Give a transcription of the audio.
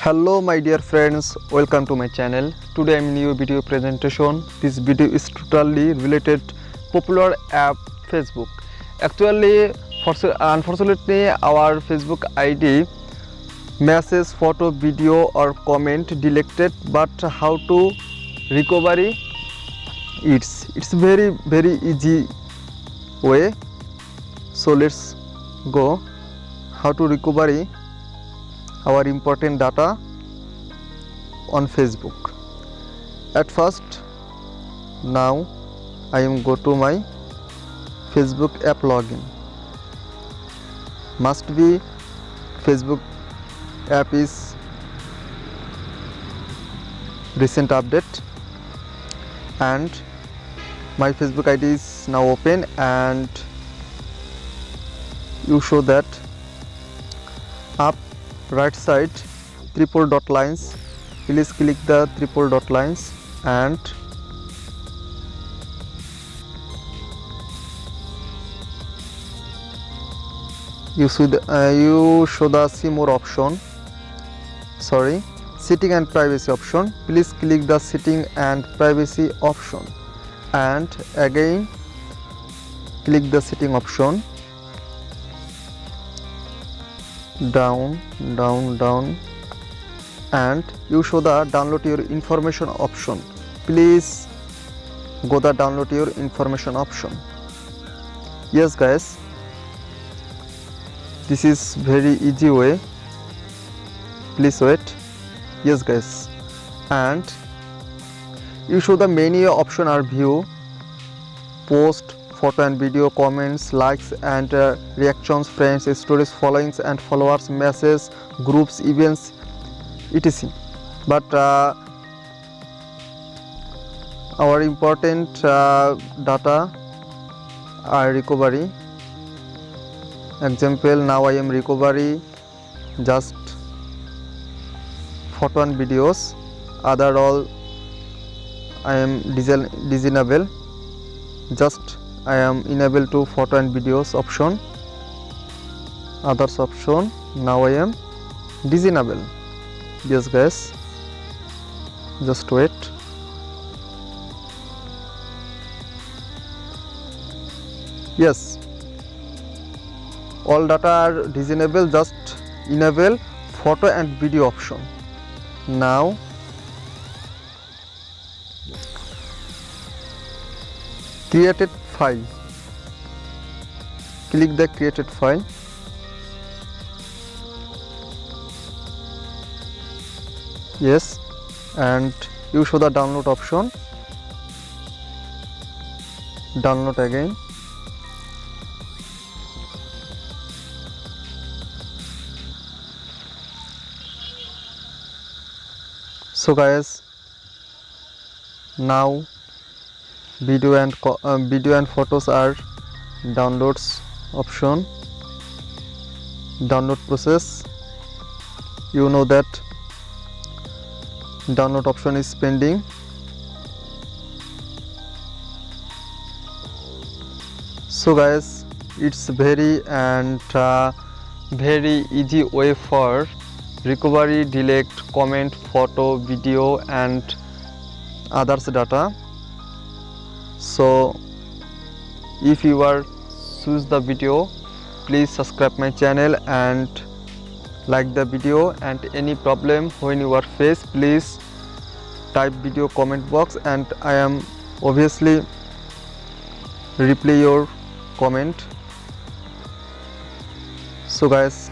Hello my dear friends, welcome to my channel. Today I am new video presentation. This video is totally related popular app Facebook. Actually, unfortunately our Facebook ID message, photo, video or comment deleted, but how to recovery it's very easy way. So let's go how to recovery our important data on Facebook. At first, now I am go to my Facebook app login. Must be Facebook app is recent update, and my Facebook ID is now open, and you show that up right side triple dot lines. Please click the triple dot lines and you show the see more option, setting and privacy option. Please click the setting and privacy option and again click the setting option. Down and you show the download your information option. Please go the download your information option. Yes guys, this is very easy way. Please wait. Yes guys, and you show the menu option are view, post, photo and video, comments, likes and reactions, friends, stories, followings and followers, messages, groups, events, etc. But our important data are recovery. Example, now I am recovery just photo and videos, other all I am disable. Just I am enable to photo and videos option, others option now I am disable. Yes guys, just wait. Yes, all data are disabled, just enable photo and video option. Now created file, click the created file. Yes, and you show the download option. Download again. So guys, now video and photos are downloads option. Download process, you know that download option is pending. So guys, it's very easy way for recovery, delete, comment, photo, video and others data. So if you are choose the video, please subscribe my channel and like the video, and any problem when you are face, please type video comment box and I am obviously reply your comment. So guys,